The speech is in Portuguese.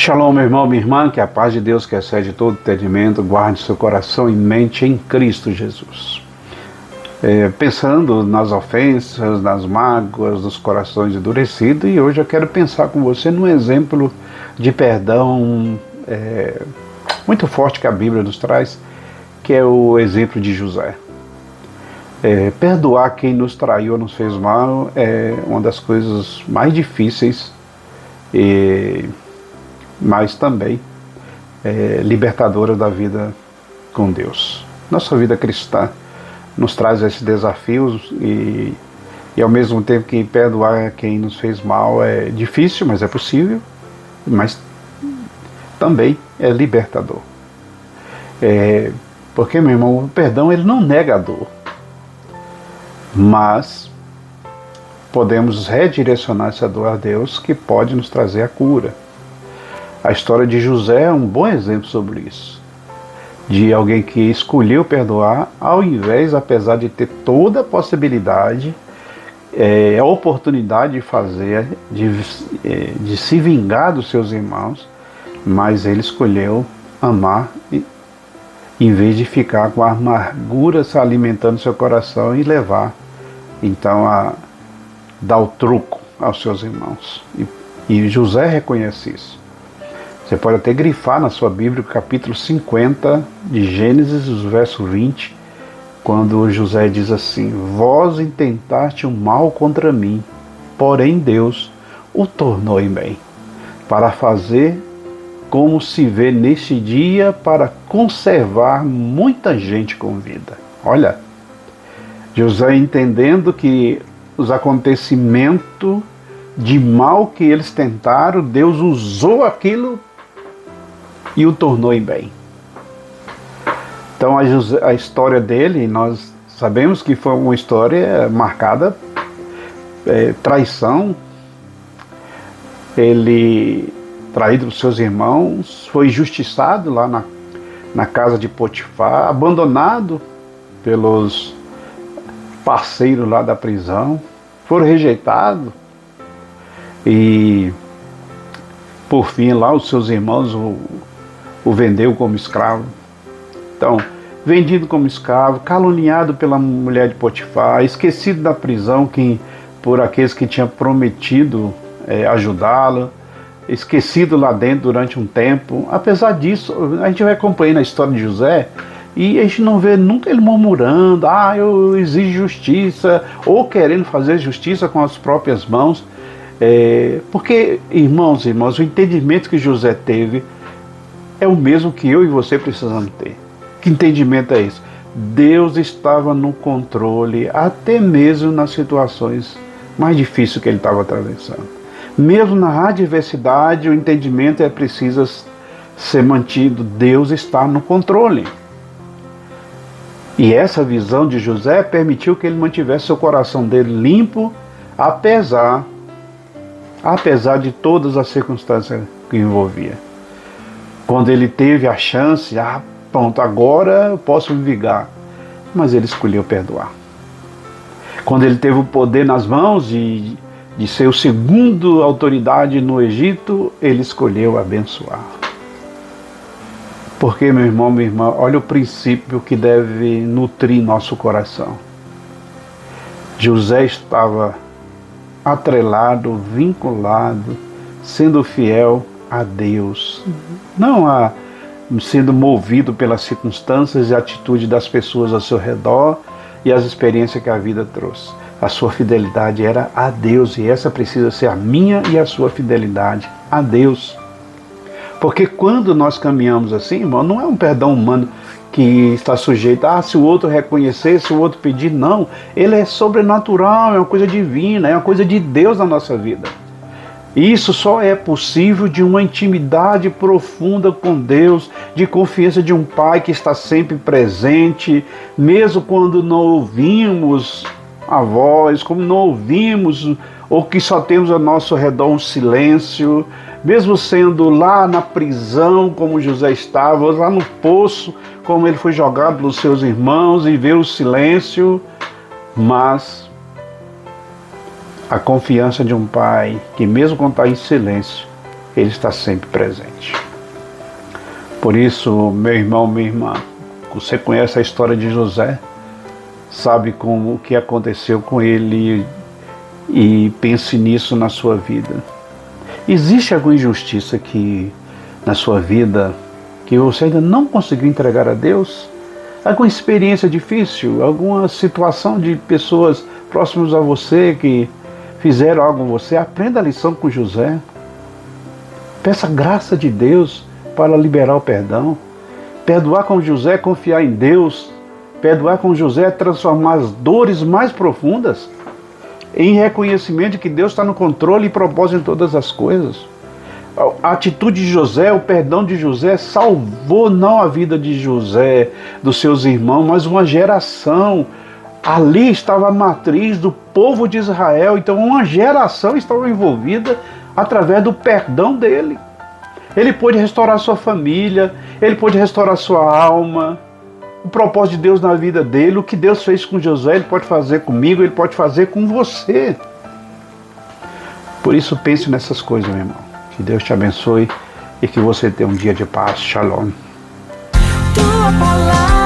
Shalom, meu irmão, minha irmã, que a paz de Deus, que excede todo entendimento, guarde seu coração e mente em Cristo Jesus. Pensando nas ofensas, nas mágoas, nos corações endurecidos, e hoje eu quero pensar com você num exemplo de perdão muito forte que a Bíblia nos traz, que é o exemplo de José. Perdoar quem nos traiu ou nos fez mal é uma das coisas mais difíceis, mas também libertadora da vida com Deus. Nossa vida cristã nos traz esses desafios e ao mesmo tempo que perdoar quem nos fez mal é difícil, mas é possível, mas também é libertador. Porque, meu irmão, o perdão ele não nega a dor, mas podemos redirecionar essa dor a Deus, que pode nos trazer a cura. A história de José é um bom exemplo sobre isso, de alguém que escolheu perdoar, ao invés, apesar de ter toda a possibilidade, a oportunidade de fazer, de se vingar dos seus irmãos, mas ele escolheu amar, em vez de ficar com a amargura se alimentando seu coração e levar, então, a dar o truco aos seus irmãos. E José reconhece isso. Você pode até grifar na sua Bíblia o capítulo 50 de Gênesis, o verso 20, quando José diz assim: vós intentaste o mal contra mim, porém Deus o tornou em bem, para fazer como se vê neste dia, para conservar muita gente com vida. Olha, José entendendo que os acontecimentos de mal que eles tentaram, Deus usou aquilo e o tornou em bem. Então a história dele, nós sabemos que foi uma história marcada traição. Ele, traído por seus irmãos, foi injustiçado lá na casa de Potifar, abandonado pelos parceiros lá da prisão, foram rejeitados e por fim lá os seus irmãos o vendeu como escravo. Então, vendido como escravo, caluniado pela mulher de Potifar, esquecido da prisão por aqueles que tinham prometido ajudá-lo, esquecido lá dentro durante um tempo. Apesar disso, a gente vai acompanhando a história de José e a gente não vê nunca ele murmurando: eu exijo justiça, ou querendo fazer justiça com as próprias mãos. Porque, irmãos, o entendimento que José teve é o mesmo que eu e você precisamos ter. Que entendimento é esse? Deus estava no controle, até mesmo nas situações mais difíceis que ele estava atravessando. Mesmo na adversidade, o entendimento preciso ser mantido. Deus está no controle. E essa visão de José permitiu que ele mantivesse seu coração dele limpo, apesar de todas as circunstâncias que envolvia. Quando ele teve a chance, pronto, agora eu posso me vingar. Mas ele escolheu perdoar. Quando ele teve o poder nas mãos de ser o segundo autoridade no Egito, ele escolheu abençoar. Porque, meu irmão, minha irmã, olha o princípio que deve nutrir nosso coração. José estava atrelado, vinculado, sendo fiel a Deus, não sendo movido pelas circunstâncias e atitude das pessoas ao seu redor e as experiências que a vida trouxe. A sua fidelidade era a Deus, e essa precisa ser a minha e a sua fidelidade a Deus. Porque quando nós caminhamos assim, irmão, não é um perdão humano que está sujeito se o outro reconhecer, se o outro pedir, não. Ele é sobrenatural, é uma coisa divina, é uma coisa de Deus na nossa vida. Isso só é possível de uma intimidade profunda com Deus, de confiança de um Pai que está sempre presente, mesmo quando não ouvimos a voz, como não ouvimos, ou que só temos ao nosso redor um silêncio, mesmo sendo lá na prisão, como José estava, lá no poço, como ele foi jogado pelos seus irmãos, e ver o silêncio, mas a confiança de um pai que, mesmo quando está em silêncio, Ele está sempre presente. Por isso, meu irmão, minha irmã, você conhece a história de José, sabe como o que aconteceu com ele e pense nisso na sua vida. Existe alguma injustiça na sua vida que você ainda não conseguiu entregar a Deus? Alguma experiência difícil? Alguma situação de pessoas próximas a você que fizeram algo com você? Aprenda a lição com José. Peça a graça de Deus para liberar o perdão. Perdoar com José é confiar em Deus. Perdoar com José é transformar as dores mais profundas em reconhecimento de que Deus está no controle e propósito em todas as coisas. A atitude de José, o perdão de José salvou não a vida de José, dos seus irmãos, mas uma geração. Ali estava a matriz do povo de Israel, então uma geração estava envolvida através do perdão dele. Ele pôde restaurar sua família, ele pôde restaurar sua alma. O propósito de Deus na vida dele, o que Deus fez com José, ele pode fazer comigo, ele pode fazer com você. Por isso pense nessas coisas, meu irmão. Que Deus te abençoe e que você tenha um dia de paz. Shalom. Tua palavra